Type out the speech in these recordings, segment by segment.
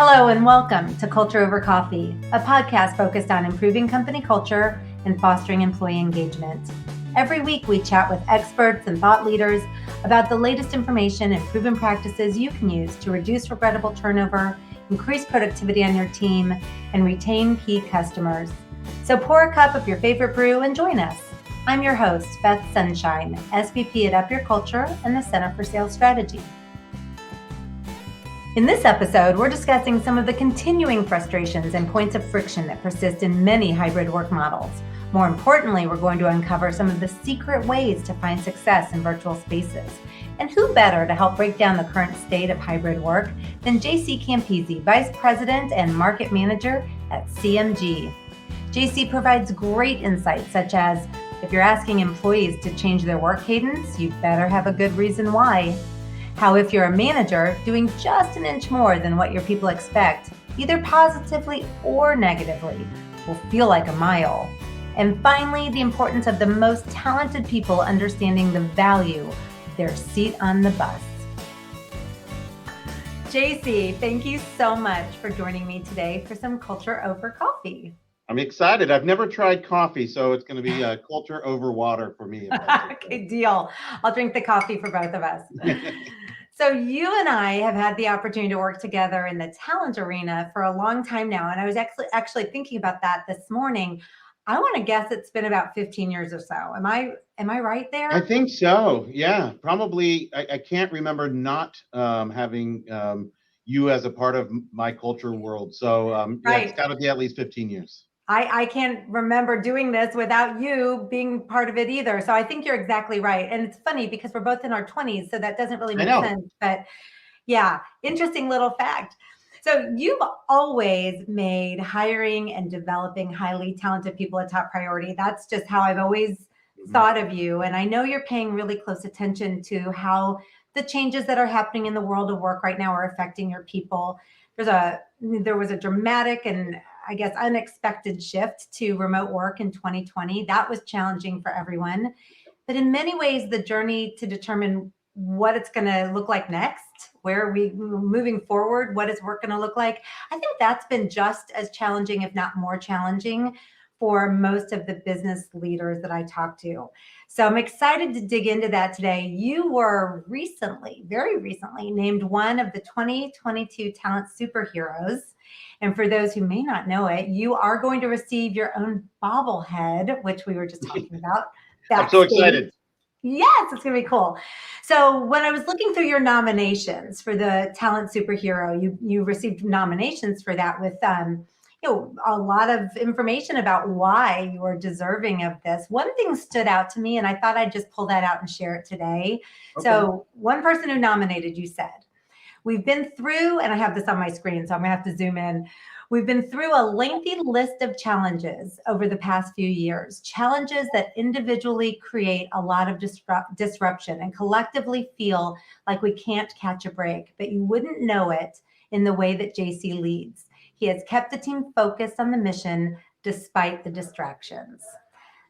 Hello and welcome to Culture Over Coffee, a podcast focused on improving company culture and fostering employee engagement. Every week we chat with experts and thought leaders about the latest information and proven practices you can use to reduce regrettable turnover, increase productivity on your team, and retain key customers. So pour a cup of your favorite brew and join us. I'm your host, Beth Sunshine, SVP at Up Your Culture and the Center for Sales Strategy. In this episode, we're discussing some of the continuing frustrations and points of friction that persist in many hybrid work models. More importantly, we're going to uncover some of the secret ways to find success in virtual spaces. And who better to help break down the current state of hybrid work than JC Campese, Vice President and Market Manager at CMG. JC provides great insights such as, if you're asking employees to change their work cadence, you better have a good reason why. How if you're a manager, doing just an inch more than what your people expect, either positively or negatively, will feel like a mile. And finally, the importance of the most talented people understanding the value of their seat on the bus. JC, thank you so much for joining me today for some Culture Over Coffee. I'm excited. I've never tried coffee, so it's going to be culture over water for me. Okay, deal. I'll drink the coffee for both of us. So you and I have had the opportunity to work together in the talent arena for a long time now. And I was actually thinking about that this morning. I want to guess it's been about 15 years or so. Am I right there? I think so. Yeah, probably. I can't remember not having you as a part of my culture world. So right. Yeah, it's got to be at least 15 years. I can't remember doing this without you being part of it either. So I think you're exactly right. And it's funny because we're both in our 20s, so that doesn't really make sense. But yeah, interesting little fact. So you've always made hiring and developing highly talented people a top priority. That's just how I've always thought of you. And I know you're paying really close attention to how the changes that are happening in the world of work right now are affecting your people. There was a dramatic and I guess unexpected shift to remote work in 2020. That was challenging for everyone. But in many ways, the journey to determine what it's going to look like next, where are we moving forward, what is work going to look like, I think that's been just as challenging, if not more challenging, for most of the business leaders that I talk to. So I'm excited to dig into that today. You were very recently, named one of the 2022 Talent Superheroes. And for those who may not know it, you are going to receive your own bobblehead, which we were just talking about. I'm so excited. Yes, it's going to be cool. So when I was looking through your nominations for the Talent Superhero, you received nominations for that with a lot of information about why you are deserving of this. One thing stood out to me, and I thought I'd just pull that out and share it today. Okay. So one person who nominated you said, we've been through, and I have this on my screen, so I'm going to have to zoom in. We've been through a lengthy list of challenges over the past few years, challenges that individually create a lot of disruption and collectively feel like we can't catch a break, but you wouldn't know it in the way that JC leads. He has kept the team focused on the mission despite the distractions.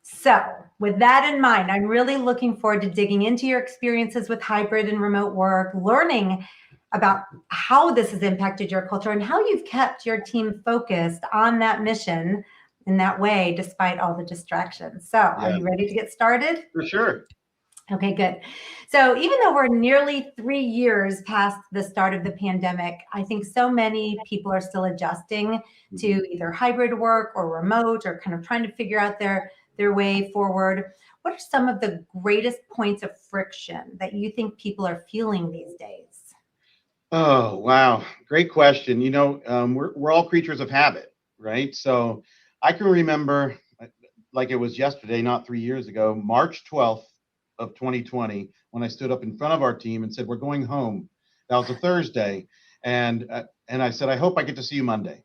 So with that in mind, I'm really looking forward to digging into your experiences with hybrid and remote work, learning about how this has impacted your culture and how you've kept your team focused on that mission in that way, despite all the distractions. So Are you ready to get started? For sure. Okay, good. So even though we're nearly 3 years past the start of the pandemic, I think so many people are still adjusting to either hybrid work or remote or kind of trying to figure out their way forward. What are some of the greatest points of friction that you think people are feeling these days? Oh, wow. Great question. We're all creatures of habit, right? So I can remember like it was yesterday, not 3 years ago, March 12th of 2020, when I stood up in front of our team and said, we're going home. That was a Thursday. And I said, I hope I get to see you Monday.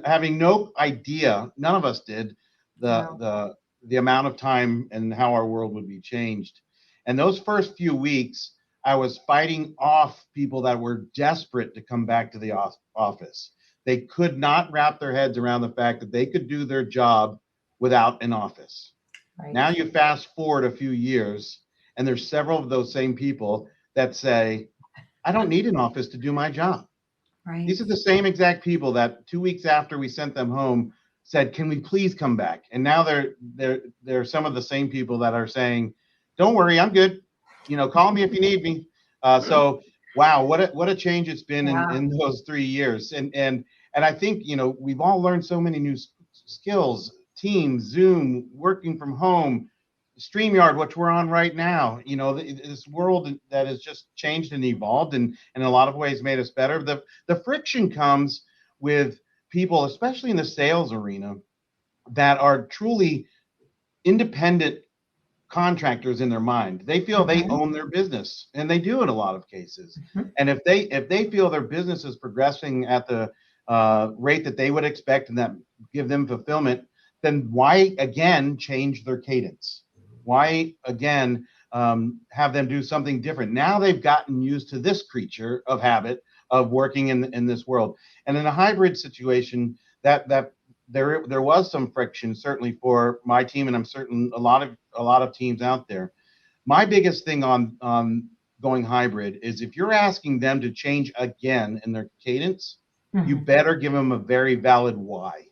Having no idea, none of us did, the amount of time and how our world would be changed. And those first few weeks, I was fighting off people that were desperate to come back to the office. They could not wrap their heads around the fact that they could do their job without an office. Right. Now you fast forward a few years, and there's several of those same people that say, I don't need an office to do my job. Right. These are the same exact people that 2 weeks after we sent them home said, "Can we please come back?" And now they're some of the same people that are saying, "Don't worry, I'm good. Call me if you need me." So wow, what a change it's been in those 3 years. And I think we've all learned so many new skills: Teams, Zoom, working from home, StreamYard, which we're on right now. This world that has just changed and evolved, and in a lot of ways made us better. The friction comes with people, especially in the sales arena, that are truly independent contractors in their mind. They feel they own their business, and they do in a lot of cases. And if they feel their business is progressing at the rate that they would expect and that give them fulfillment, then why again change their cadence? Why again have them do something different? Now they've gotten used to this creature of habit of working in this world. And in a hybrid situation, that there was some friction, certainly for my team, and I'm certain a lot of teams out there. My biggest thing on going hybrid is, if you're asking them to change again in their cadence, you better give them a very valid why.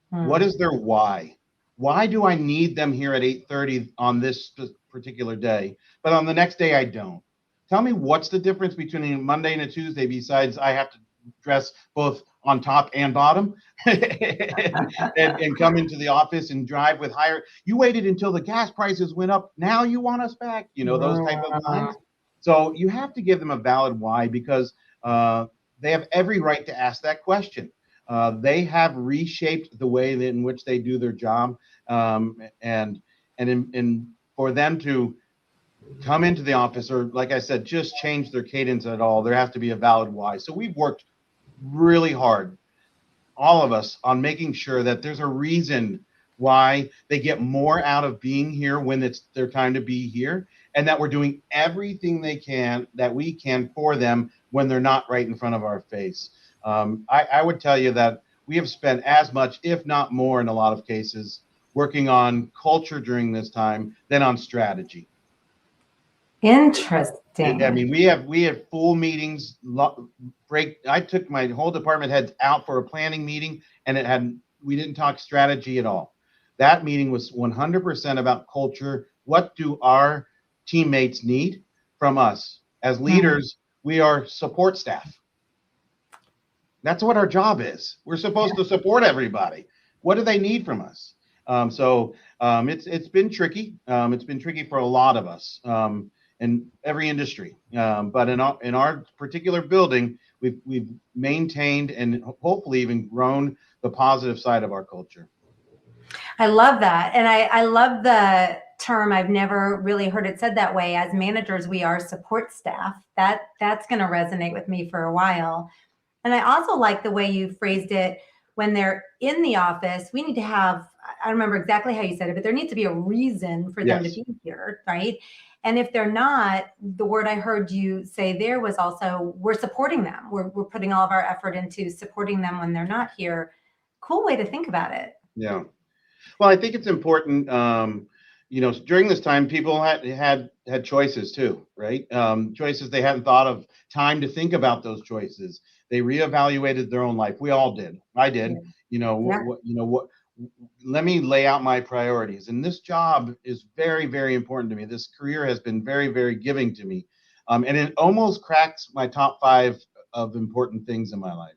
What is their why? Why do I need them here at 8:30 on this particular day, but on the next day I don't? Tell me, what's the difference between a Monday and a Tuesday besides I have to dress both on top and bottom and come into the office and drive with higher. You waited until the gas prices went up. Now you want us back, those type of lines. So you have to give them a valid why, because they have every right to ask that question. They have reshaped the way in which they do their job. And for them to come into the office, or like I said, just change their cadence at all, there has to be a valid why. So we've worked really hard, all of us, on making sure that there's a reason why they get more out of being here when it's their time to be here, and that we're doing everything that we can for them when they're not right in front of our face. I would tell you that we have spent as much, if not more, in a lot of cases, working on culture during this time than on strategy. Interesting. I mean, we have full meetings. I took my whole department heads out for a planning meeting, and we didn't talk strategy at all. That meeting was 100% about culture. What do our teammates need from us? As leaders, we are support staff. That's what our job is. We're supposed to support everybody. What do they need from us? It's been tricky. It's been tricky for a lot of us. In every industry, but in our particular building, we've maintained and hopefully even grown the positive side of our culture. I love that, and I love the term. I've never really heard it said that way. As managers, we are support staff. That's going to resonate with me for a while. And I also like the way you phrased it. When they're in the office, we need to have, I don't remember exactly how you said it, but there needs to be a reason for them to be here, right? And if they're not, the word I heard you say there was also, we're supporting them. We're putting all of our effort into supporting them when they're not here. Cool way to think about it. Yeah. Well, I think it's important. During this time, people had choices too, right? Choices they hadn't thought of, time to think about those choices. They reevaluated their own life. We all did. I did. Let me lay out my priorities. And this job is very, very important to me. This career has been very, very giving to me. And it almost cracks my top 5 of important things in my life,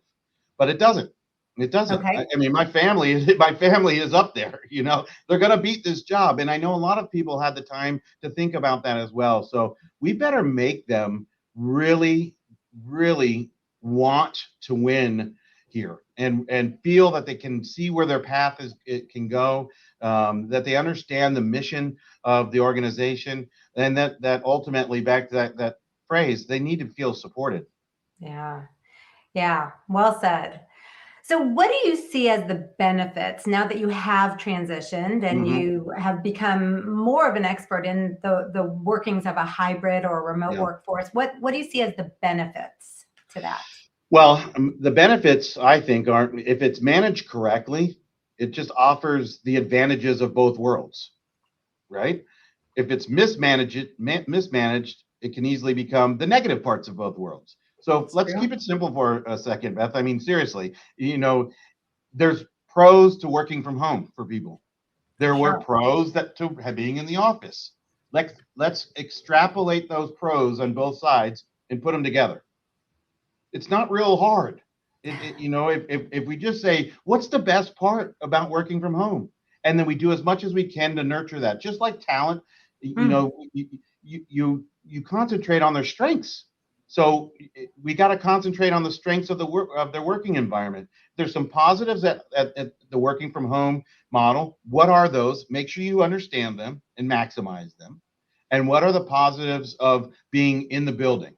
but it doesn't. It doesn't. Okay. I mean, my family is up there. They're going to beat this job. And I know a lot of people had the time to think about that as well. So we better make them really, really want to win here, and feel that they can see where their path it can go, that they understand the mission of the organization, and that ultimately, back to that phrase, they need to feel supported. Yeah, well said. So what do you see as the benefits now that you have transitioned and you have become more of an expert in the workings of a hybrid or remote workforce? What do you see as the benefits to that? Well, the benefits, I think, aren't, if it's managed correctly, it just offers the advantages of both worlds, right? If it's mismanaged, it can easily become the negative parts of both worlds. So let's keep it simple for a second, Beth. I mean, seriously, there's pros to working from home for people. There were pros to being in the office. Let's extrapolate those pros on both sides and put them together. It's not real hard. If we just say, what's the best part about working from home? And then we do as much as we can to nurture that, just like talent, you concentrate on their strengths. So we got to concentrate on the strengths of their working environment. There's some positives at the working from home model. What are those? Make sure you understand them and maximize them. And what are the positives of being in the building?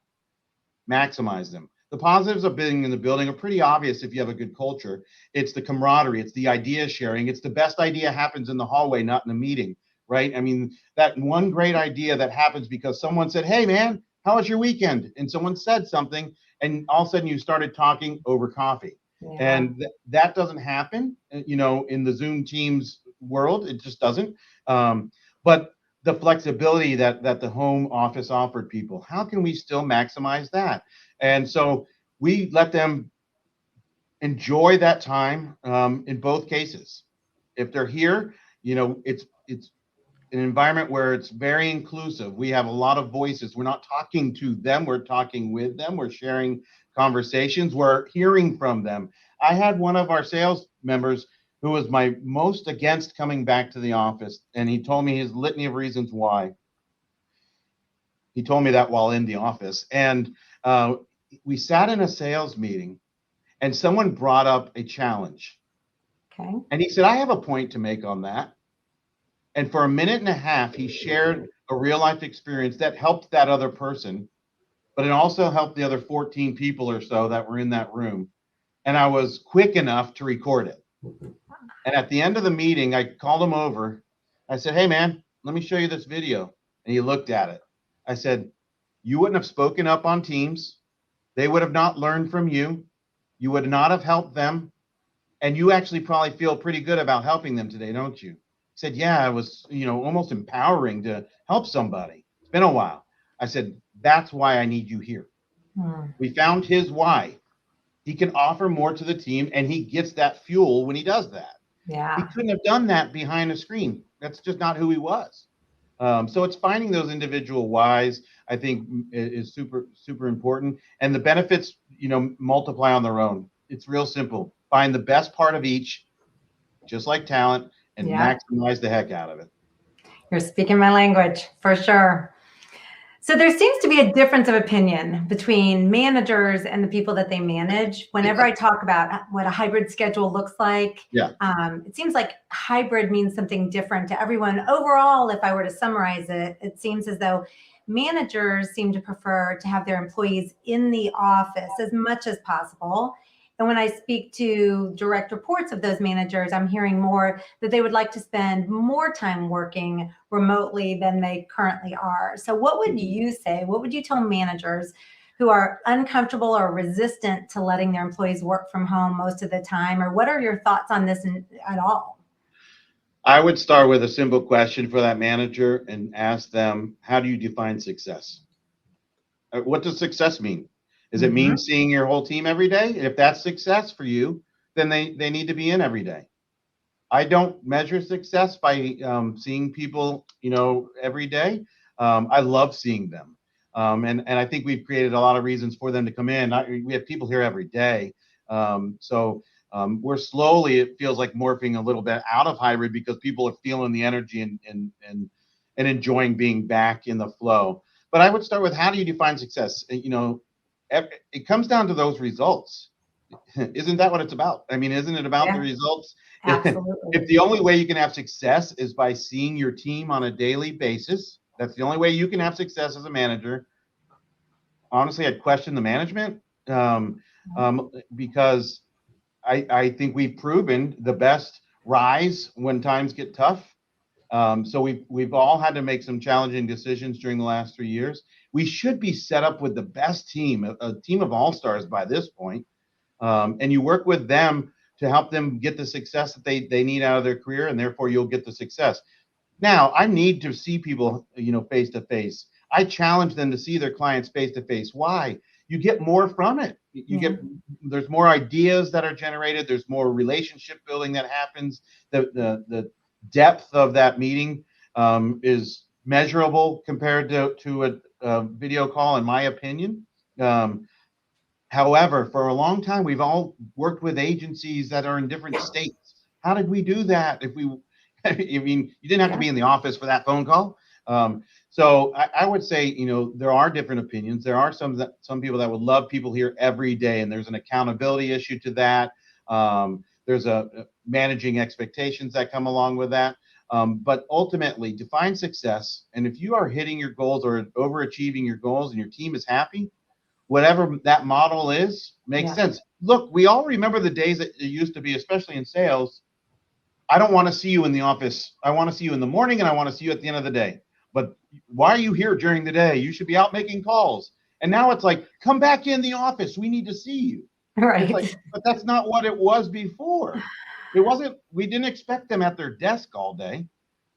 Maximize them. The positives of being in the building are pretty obvious if you have a good culture. It's the camaraderie. It's the idea sharing. It's the best idea happens in the hallway, not in a meeting, right? I mean, that one great idea that happens because someone said, hey, man, how was your weekend? And someone said something, and all of a sudden you started talking over coffee. Yeah. And that doesn't happen, in the Zoom Teams world. It just doesn't. But the flexibility that the home office offered people, how can we still maximize that? And so we let them enjoy that time in both cases. If they're here, it's an environment where it's very inclusive. We have a lot of voices. We're not talking to them. We're talking with them. We're sharing conversations. We're hearing from them. I had one of our sales members who was my most against coming back to the office, and he told me his litany of reasons why. He told me that while in the office. And we sat in a sales meeting, and someone brought up a challenge. Okay. And he said, I have a point to make on that. And for a minute and a half, he shared a real life experience that helped that other person, but it also helped the other 14 people or so that were in that room. And I was quick enough to record it. And at the end of the meeting, I called him over. I said, hey, man, let me show you this video. And he looked at it. I said, you wouldn't have spoken up on Teams. They would have not learned from you. You would not have helped them. And you actually probably feel pretty good about helping them today, don't you? He said, yeah, it was, almost empowering to help somebody. It's been a while. I said, that's why I need you here. We found his why. He can offer more to the team, and he gets that fuel when he does that. Yeah. He couldn't have done that behind a screen. That's just not who he was. So it's finding those individual whys, I think, is super, super important. And the benefits, multiply on their own. It's real simple. Find the best part of each, just like talent, and maximize the heck out of it. You're speaking my language, for sure. So there seems to be a difference of opinion between managers and the people that they manage. Whenever I talk about what a hybrid schedule looks like, it seems like hybrid means something different to everyone. Overall, if I were to summarize it, it seems as though managers seem to prefer to have their employees in the office as much as possible. And when I speak to direct reports of those managers, I'm hearing more that they would like to spend more time working remotely than they currently are. So what would you say? What would you tell managers who are uncomfortable or resistant to letting their employees work from home most of the time? Or what are your thoughts on this at all? I would start with a simple question for that manager and ask them, how do you define success? What does success mean? Does it mean seeing your whole team every day? If that's success for you, then they need to be in every day. I don't measure success by seeing people, every day. I love seeing them. And I think we've created a lot of reasons for them to come in. We have people here every day. So we're slowly, it feels like, morphing a little bit out of hybrid because people are feeling the energy and enjoying being back in the flow. But I would start with, how do you define success? It comes down to those results. Isn't that what it's about? I mean, isn't it about the results? Absolutely. If the only way you can have success is by seeing your team on a daily basis, that's the only way you can have success as a manager. Honestly, I'd question the management because I think we've proven the best rise when times get tough. So we've all had to make some challenging decisions during the last 3 years. We should be set up with the best team, a team of all-stars by this point. And you work with them to help them get the success that they need out of their career, and therefore you'll get the success. Now, I need to see people, face to face. I challenge them to see their clients face to face. Why? you get more from it. There's more ideas that are generated. There's more relationship building that happens. The depth of that meeting is measurable compared to a video call, in my opinion. However, for a long time, we've all worked with agencies that are in different states. How did we do that? I mean, you didn't have to be in the office for that phone call. So I would say, there are different opinions. There are some people that would love people here every day, and there's an accountability issue to that. There's a managing expectations that come along with that. But ultimately, define success. And if you are hitting your goals or overachieving your goals and your team is happy, whatever that model is, makes sense. Look, we all remember the days that it used to be, especially in sales. I don't want to see you in the office. I want to see you in the morning, and I want to see you at the end of the day. But why are you here during the day? You should be out making calls. And now it's like, come back in the office. We need to see you. Right. But that's not what it was before. It wasn't. We didn't expect them at their desk all day.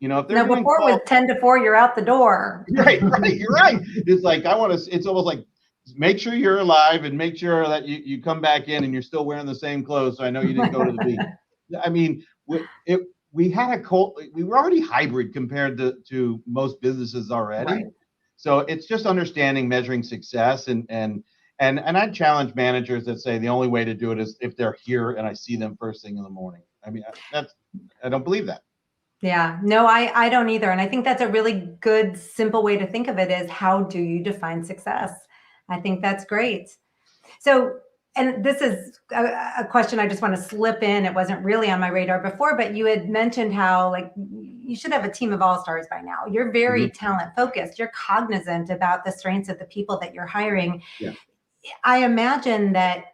If they're doing before it was 10 to 4, you're out the door. Right. You're right. It's like, it's almost like, make sure you're alive and make sure that you come back in and you're still wearing the same clothes. So I know you didn't go to the beach. I mean, we were already hybrid compared to most businesses already. Right. So it's just understanding, measuring success, and I'd challenge managers that say the only way to do it is if they're here and I see them first thing in the morning. I mean, I don't believe that. Yeah, no, I don't either. And I think that's a really good, simple way to think of it is, how do you define success? I think that's great. So, and this is a question I just want to slip in. It wasn't really on my radar before, but you had mentioned how you should have a team of all-stars by now. You're very talent focused. You're cognizant about the strengths of the people that you're hiring. Yeah. I imagine that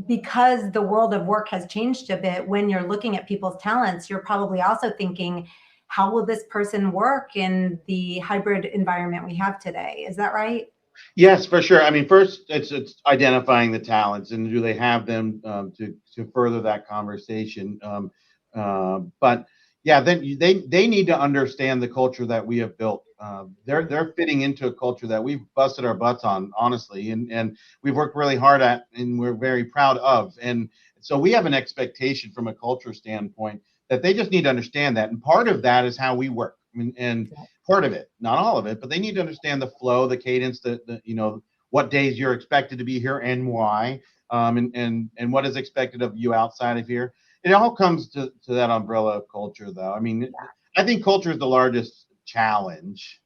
because the world of work has changed a bit, when you're looking at people's talents, you're probably also thinking, how will this person work in the hybrid environment we have today? Is that right? Yes, for sure. I mean, first it's identifying the talents and do they have them to further that conversation. But yeah, then they need to understand the culture that we have built. They're fitting into a culture that we've busted our butts on, honestly, and we've worked really hard at, and we're very proud of. And so we have an expectation from a culture standpoint that they just need to understand that. And part of that is how we work. I mean, and part of it, not all of it, but they need to understand the flow, the cadence, the what days you're expected to be here and why, and what is expected of you outside of here. It all comes to that umbrella of culture, though. I mean, I think culture is the largest challenge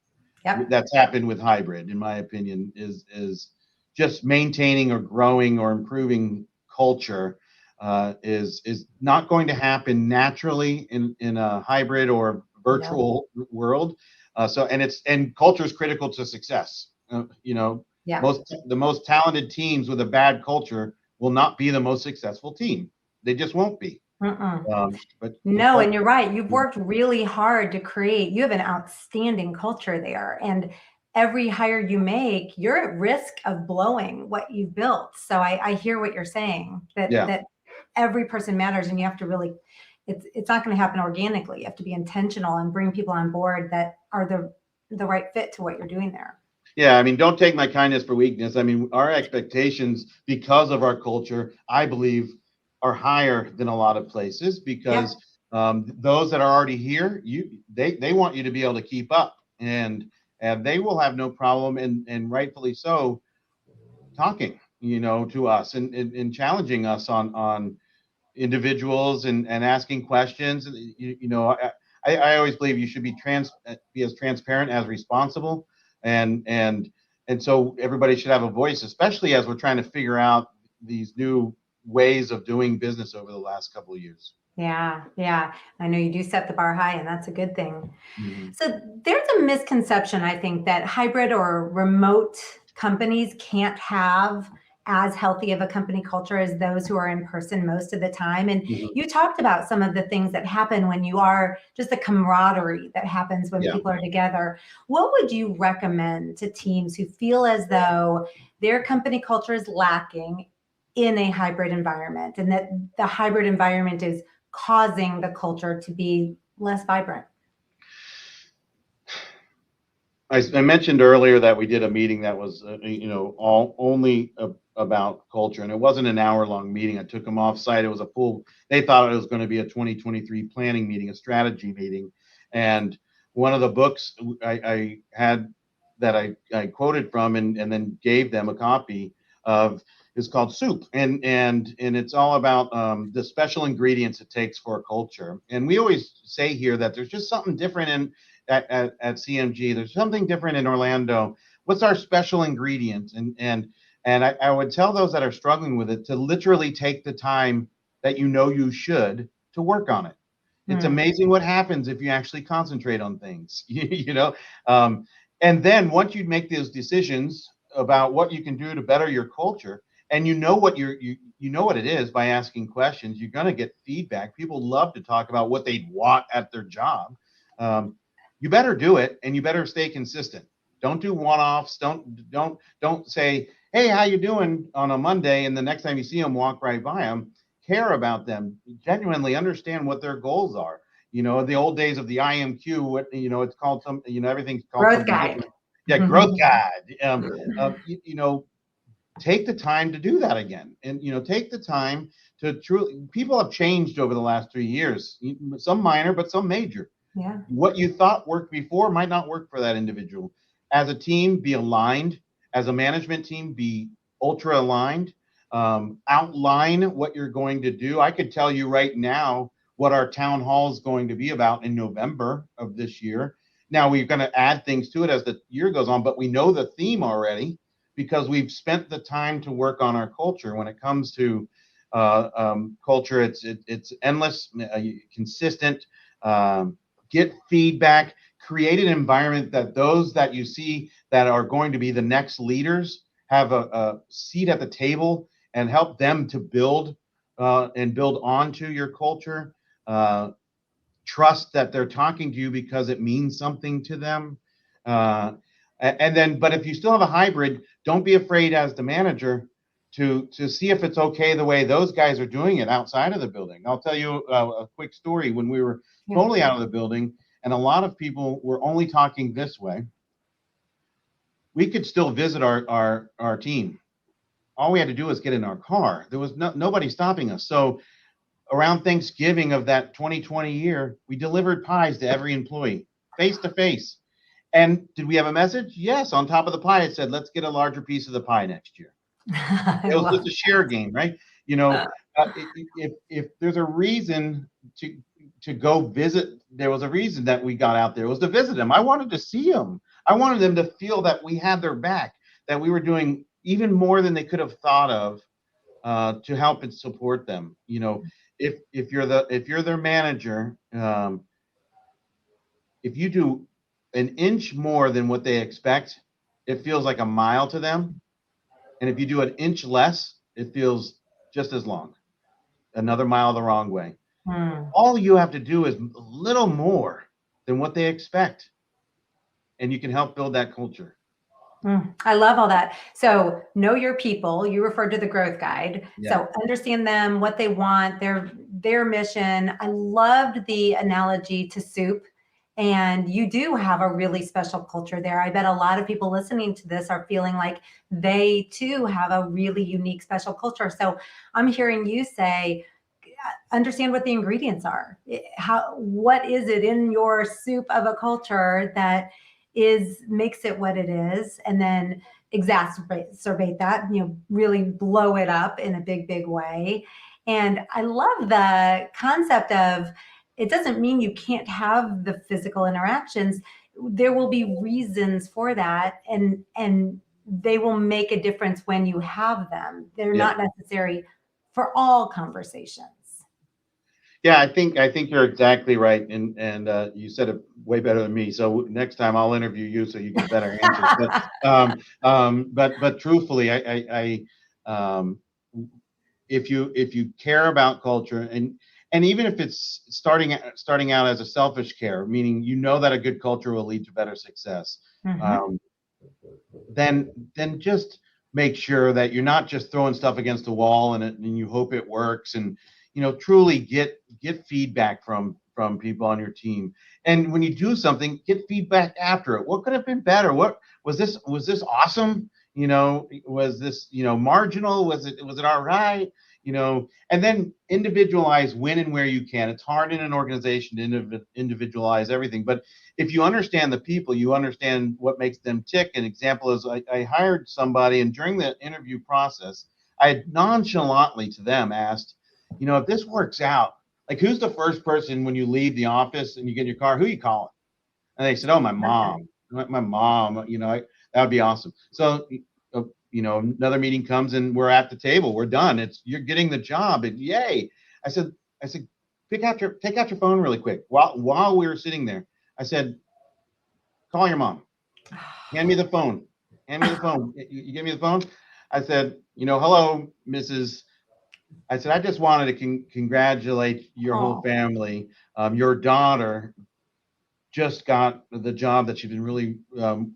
that's happened with hybrid, in my opinion, is just maintaining or growing or improving culture. Is not going to happen naturally in a hybrid or virtual world. And culture is critical to success. The most talented teams with a bad culture will not be the most successful team. They just won't be. But no, and you're right. You've worked really hard to create. You have an outstanding culture there, and every hire you make, you're at risk of blowing what you've built. So I hear what you're saying, that every person matters, and you have to really. It's not going to happen organically. You have to be intentional and bring people on board that are the right fit to what you're doing there. Yeah, I mean, don't take my kindness for weakness. I mean, our expectations, because of our culture, I believe, are higher than a lot of places, because those that are already here, they want you to be able to keep up, and they will have no problem, and rightfully so, talking, to us and challenging us on individuals and asking questions. I always believe you should be as transparent as responsible, and so everybody should have a voice, especially as we're trying to figure out these new ways of doing business over the last couple of years. Yeah. I know you do set the bar high, and that's a good thing. So there's a misconception, I think, that hybrid or remote companies can't have as healthy of a company culture as those who are in person most of the time. And you talked about some of the things that happen when you are, just the camaraderie that happens when people are together. What would you recommend to teams who feel as though their company culture is lacking in a hybrid environment, and that the hybrid environment is causing the culture to be less vibrant? I mentioned earlier that we did a meeting that was, all only about culture, and it wasn't an hour-long meeting. I took them off-site. It was a full. They thought it was going to be a 2023 planning meeting, a strategy meeting, and one of the books I had that I quoted from and then gave them a copy of is called Soup, and it's all about the special ingredients it takes for a culture. And we always say here that there's just something different at CMG. There's something different in Orlando. What's our special ingredient? And I would tell those that are struggling with it to literally take the time that you should to work on it. It's amazing what happens if you actually concentrate on things, and then once you make those decisions about what you can do to better your culture, and you know what it is by asking questions, you're going to get feedback. People love to talk about what they want at their job. You better do it, and you better stay consistent. Don't do one-offs. Don't say, "Hey, how you doing?" on a Monday, and the next time you see them, walk right by them. Care about them. Genuinely understand what their goals are. The old days of the IMQ, it's called everything's called growth guide. Different. Yeah, growth guide. Take the time to do that again, and take the time to truly. People have changed over the last 3 years. Some minor, but some major. Yeah. What you thought worked before might not work for that individual. As a team, be aligned. As a management team, be ultra aligned. Outline what you're going to do. I could tell you right now what our town hall is going to be about in November of this year. Now we're going to add things to it as the year goes on, but we know the theme already because we've spent the time to work on our culture. When it comes to culture, it's endless, consistent. Get feedback, create an environment that those that you see that are going to be the next leaders have a seat at the table, and help them to build and build onto your culture. Trust that they're talking to you because it means something to them. But if you still have a hybrid, don't be afraid as the manager to see if it's okay the way those guys are doing it outside of the building. I'll tell you a quick story. When we were totally out of the building and a lot of people were only talking this way, we could still visit our team. All we had to do was get in our car. There was nobody stopping us. So around Thanksgiving of that 2020 year, we delivered pies to every employee face to face. And did we have a message? Yes. On top of the pie, it said, "Let's get a larger piece of the pie next year." It was just a share game, right? If there's a reason to go visit, there was a reason that we got out there. It was to visit them. I wanted to see them. I wanted them to feel that we had their back, that we were doing even more than they could have thought of to help and support them. If you're their manager, if you do an inch more than what they expect, it feels like a mile to them. And if you do an inch less, it feels just as long. Another mile the wrong way. All you have to do is a little more than what they expect, and you can help build that culture. I love all that. So know your people. You referred to the growth guide. Yeah. So understand them, what they want, their mission. I loved the analogy to soup. And you do have a really special culture there. I bet a lot of people listening to this are feeling like they too have a really unique, special culture. So I'm hearing you say, understand what the ingredients are. What is it in your soup of a culture that makes it what it is, and then exacerbate that, really blow it up in a big, big way. And I love the concept of, it doesn't mean you can't have the physical interactions. There will be reasons for that, and they will make a difference when you have them. They're not necessary for all conversations. Yeah, I think you're exactly right, and you said it way better than me. So next time I'll interview you so you get better answers. But truthfully, if you care about culture, and even if it's starting out as a selfish care, meaning that a good culture will lead to better success, then just make sure that you're not just throwing stuff against the wall and you hope it works, and truly get feedback from from people on your team. And when you do something, get feedback after it. What could have been better? What was this awesome? Was this, marginal? Was it all right? And then individualize when and where you can. It's hard in an organization to individualize everything, but if you understand the people, you understand what makes them tick. An example is I hired somebody, and during the interview process, I nonchalantly to them asked, if this works out, like, who's the first person when you leave the office and you get in your car, who you calling? And they said, oh, my mom. My mom, that would be awesome. So, another meeting comes and we're at the table. We're done. You're getting the job, and yay. I said, take out your phone really quick. While we were sitting there, I said, call your mom. Hand me the phone. Hand me the phone. You give me the phone. I said, hello, Mrs. I said, I just wanted to congratulate your whole family. Your daughter just got the job that she's been really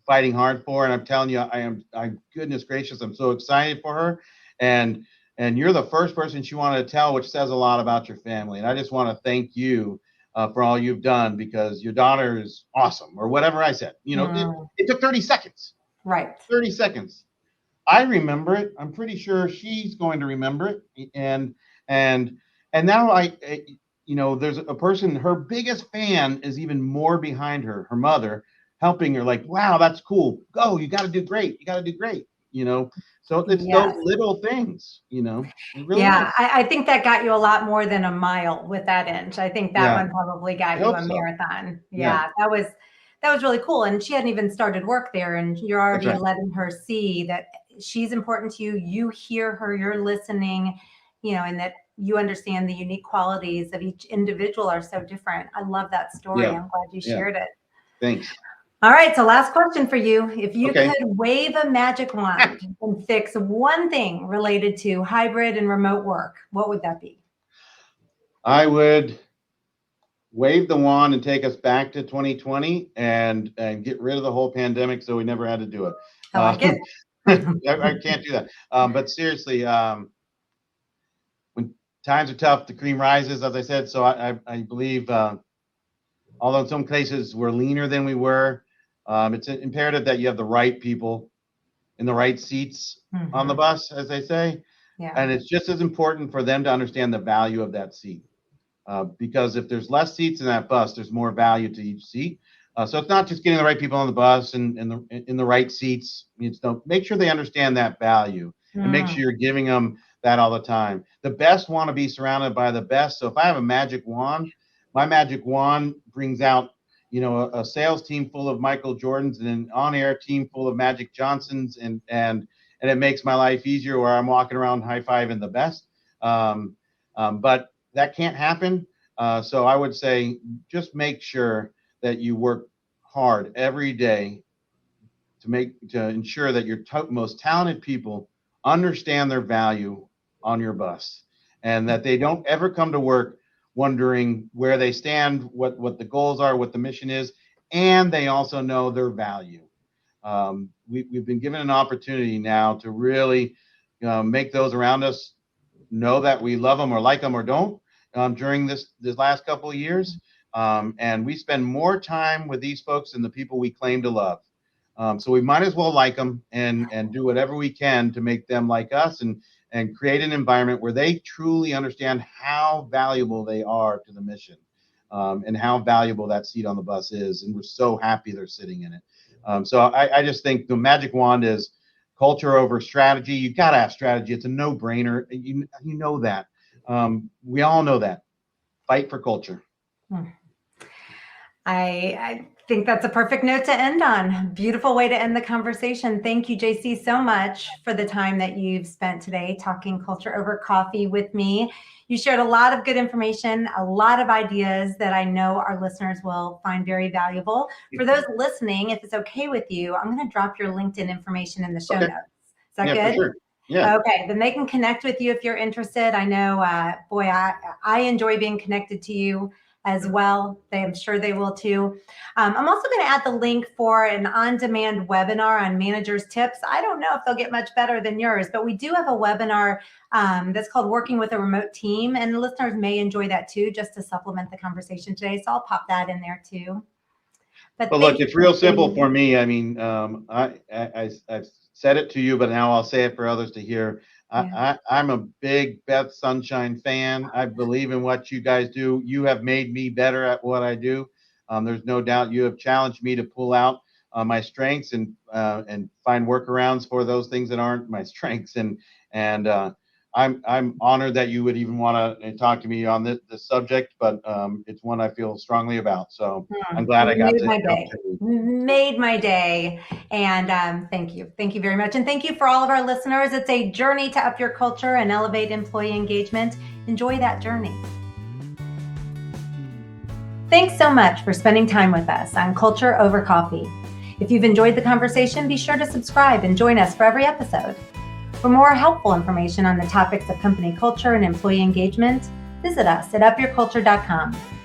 fighting hard for. And I'm telling you, I'm goodness gracious, I'm so excited for her. And you're the first person she wanted to tell, which says a lot about your family. And I just want to thank you for all you've done, because your daughter is awesome, or whatever I said. It took 30 seconds. Right. 30 seconds. I remember it. I'm pretty sure she's going to remember it. And now there's a person, her biggest fan is even more behind her mother, helping her, like, wow, that's cool. Go, you got to do great. You got to do great. So it's those little things, really is. I think that got you a lot more than a mile with that inch. I think that one probably got you a marathon. Yeah, that was really cool. And she hadn't even started work there, and you're already letting her see that she's important to you. You hear her, you're listening, and that you understand the unique qualities of each individual are so different. I love that story. I'm glad you shared it. Thanks. All right. So last question for you. If you could wave a magic wand and fix one thing related to hybrid and remote work, what would that be? I would wave the wand and take us back to 2020 and get rid of the whole pandemic so we never had to do it. I like it. I can't do that. But seriously, when times are tough, the cream rises, as I said. So I believe, although in some cases we're leaner than we were, it's imperative that you have the right people in the right seats on the bus, as they say. Yeah. And it's just as important for them to understand the value of that seat. Because if there's less seats in that bus, there's more value to each seat. So it's not just getting the right people on the bus and in the right seats. Make sure they understand that value, and make sure you're giving them that all the time. The best want to be surrounded by the best. So if I have a magic wand, my magic wand brings out, a sales team full of Michael Jordans and an on-air team full of Magic Johnsons, and it makes my life easier, where I'm walking around high-fiving the best. But that can't happen. So I would say just make sure that you work hard every day to ensure that your most talented people understand their value on your bus, and that they don't ever come to work wondering where they stand, what the goals are, what the mission is, and they also know their value. We've been given an opportunity now to really make those around us know that we love them or like them or don't during this last couple of years. And we spend more time with these folks than the people we claim to love. So we might as well like them and do whatever we can to make them like us, and create an environment where they truly understand how valuable they are to the mission, and how valuable that seat on the bus is. And we're so happy they're sitting in it. So I just think the magic wand is culture over strategy. You got to have strategy. It's a no-brainer. You know that. We all know that. Fight for culture. I think that's a perfect note to end on. Beautiful way to end the conversation. Thank you, JC, so much for the time that you've spent today talking culture over coffee with me. You shared a lot of good information, a lot of ideas that I know our listeners will find very valuable. For those listening, if it's okay with you, I'm going to drop your LinkedIn information in the show notes. Is that good? For sure. Yeah. Okay, then they can connect with you if you're interested. I know, I enjoy being connected to you. as well. I'm sure they will too. I'm also going to add the link for an on-demand webinar on managers tips. I don't know if they'll get much better than yours, but we do have a webinar that's called Working with a Remote Team, and listeners may enjoy that too, just to supplement the conversation today. So I'll pop that in there too. But look, it's real simple for me. I mean, I've said it to you, but now I'll say it for others to hear. I'm a big Beth Sunshine fan. I believe in what you guys do. You have made me better at what I do. There's no doubt you have challenged me to pull out my strengths and find workarounds for those things that aren't my strengths. And I'm honored that you would even want to talk to me on this subject, but it's one I feel strongly about. So I'm glad I got to. Made my day. And thank you. Thank you very much. And thank you for all of our listeners. It's a journey to up your culture and elevate employee engagement. Enjoy that journey. Thanks so much for spending time with us on Culture Over Coffee. If you've enjoyed the conversation, be sure to subscribe and join us for every episode. For more helpful information on the topics of company culture and employee engagement, visit us at upyourculture.com.